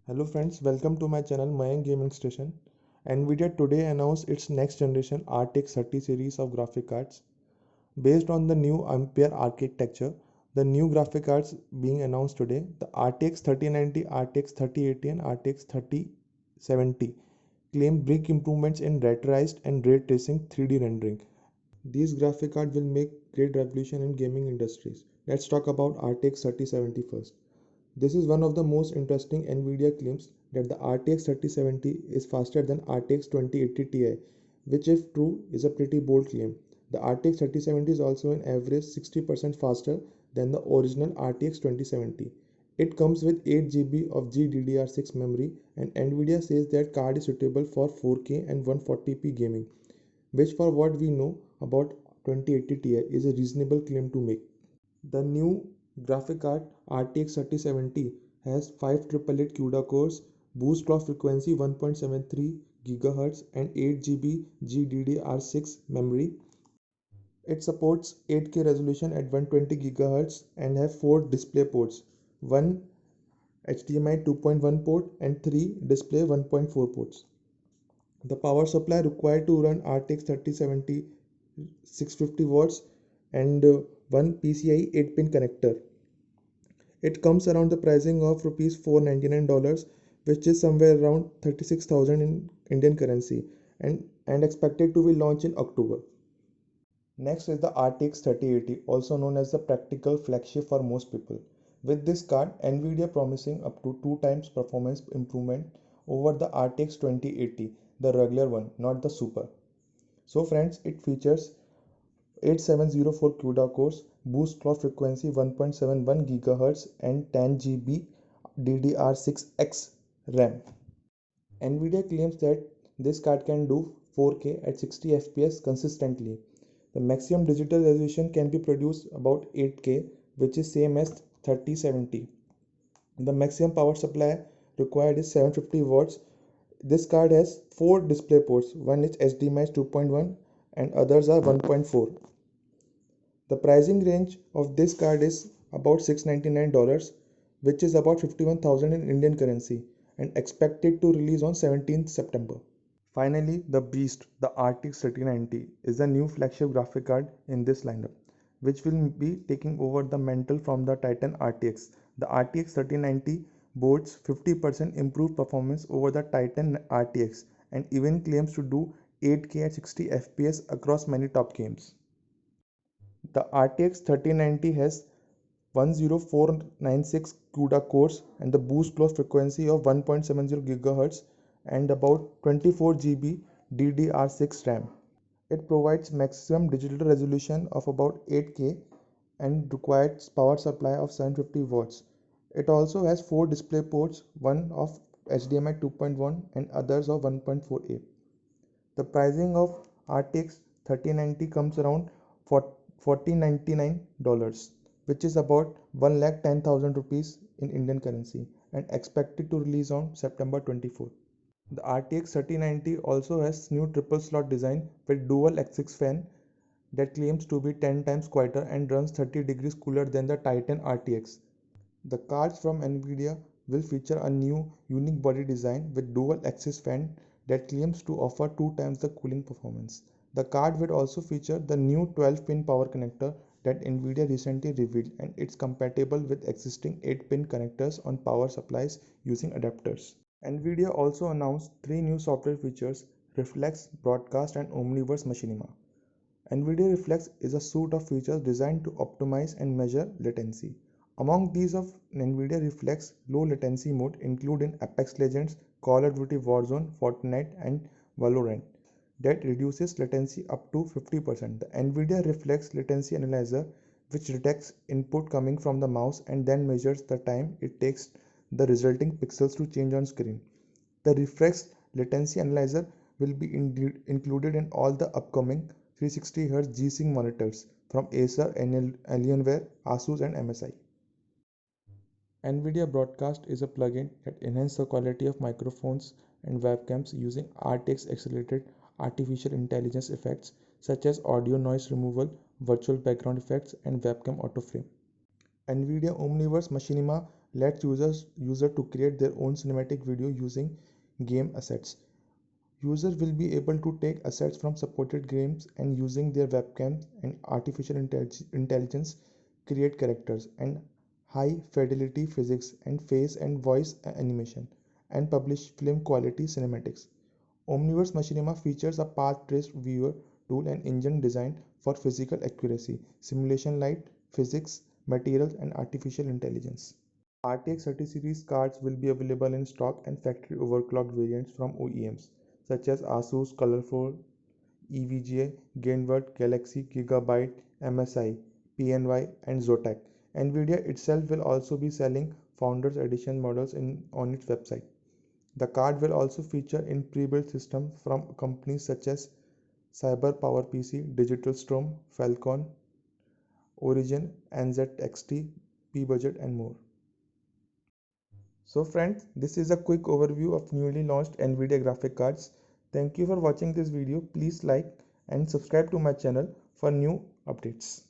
Hello friends, welcome to my channel Mayank Gaming Station. Nvidia today announced its next generation RTX 30 series of graphic cards. Based on the new Ampere architecture, the new graphic cards being announced today, the RTX 3090, RTX 3080 and RTX 3070 claim big improvements in raterized and ray tracing 3D rendering. These graphic cards will make great revolution in gaming industries. Let's talk about RTX 3070 first. This is one of the most interesting NVIDIA claims that the RTX 3070 is faster than RTX 2080 Ti, which if true is a pretty bold claim. The RTX 3070 is also an average 60% faster than the original RTX 2070. It comes with 8 GB of GDDR6 memory and NVIDIA says that card is suitable for 4K and 140p gaming, which for what we know about 2080 Ti is a reasonable claim to make. The new graphic card RTX 3070 has 5 888 CUDA cores, boost clock frequency 1.73 GHz and 8 GB GDDR6 memory. It supports 8K resolution at 120 GHz and have 4 display ports, 1 HDMI 2.1 port and 3 display 1.4 ports. The power supply required to run RTX 3070 650 watts and one PCIe 8-pin connector. It comes around the pricing of rupees $499, which is somewhere around 36,000 in Indian currency and expected to be launched in October. Next is the RTX 3080, also known as the practical flagship for most people. With this card, Nvidia promising up to 2 times performance improvement over the RTX 2080, the regular one, not the super. So friends, it features 8704 CUDA cores, boost clock frequency 1.71 GHz and 10 GB DDR6X RAM. Nvidia claims that this card can do 4K at 60 FPS consistently. The maximum digital resolution can be produced about 8K, which is same as 3070. The maximum power supply required is 750 watts. This card has 4 display ports, one is HDMI 2.1 and others are 1.4. The pricing range of this card is about $699, which is about 51,000 in Indian currency and expected to release on 17th September. Finally, the Beast, the RTX 3090, is the new flagship graphic card in this lineup, which will be taking over the mantle from the Titan RTX. The RTX 3090 boasts 50% improved performance over the Titan RTX and even claims to do 8K at 60 FPS across many top games. The RTX 3090 has 10496 CUDA cores and the boost clock frequency of 1.70 GHz and about 24 GB DDR6 RAM. It provides maximum digital resolution of about 8K and requires power supply of 750 watts. It also has 4 display ports, one of HDMI 2.1 and others of 1.4a. The pricing of RTX 3090 comes around $1499, which is about 1,10,000 rupees in Indian currency and expected to release on September 24. The RTX 3090 also has new triple slot design with dual X6 fan that claims to be 10 times quieter and runs 30 degrees cooler than the Titan RTX. The cards from Nvidia will feature a new unique body design with dual axis fan that claims to offer 2 times the cooling performance. The card will also feature the new 12-pin power connector that Nvidia recently revealed, and it's compatible with existing 8-pin connectors on power supplies using adapters. Nvidia also announced 3 new software features: Reflex, Broadcast and Omniverse Machinima. NVIDIA Reflex is a suite of features designed to optimize and measure latency. Among these of NVIDIA Reflex low latency mode include in Apex Legends, Call of Duty Warzone, Fortnite and Valorant that reduces latency up to 50%. The NVIDIA Reflex Latency Analyzer, which detects input coming from the mouse and then measures the time it takes the resulting pixels to change on screen. The Reflex Latency Analyzer will be included in all the upcoming 360Hz G-Sync monitors from Acer, Alienware, Asus and MSI. NVIDIA Broadcast is a plugin that enhances the quality of microphones and webcams using RTX accelerated artificial intelligence effects such as audio noise removal, virtual background effects, and webcam autoframe. NVIDIA Omniverse Machinima lets user to create their own cinematic video using game assets. Users will be able to take assets from supported games and using their webcam and artificial intelligence create characters and high fidelity physics and face and voice animation and publish film quality cinematics. Omniverse Machinima features a path trace viewer tool and engine designed for physical accuracy, simulation light, physics, materials, and artificial intelligence. RTX 30 series cards will be available in stock and factory overclocked variants from OEMs such as Asus, Colorful, EVGA, Gainward, Galaxy, Gigabyte, MSI, PNY, and Zotac. Nvidia itself will also be selling Founders Edition models on its website. The card will also feature in pre-built systems from companies such as Cyber PowerPC, Digital Storm, Falcon, Origin, NZXT, P-Budget, and more. So friends, this is a quick overview of newly launched Nvidia graphic cards. Thank you for watching this video. Please like and subscribe to my channel for new updates.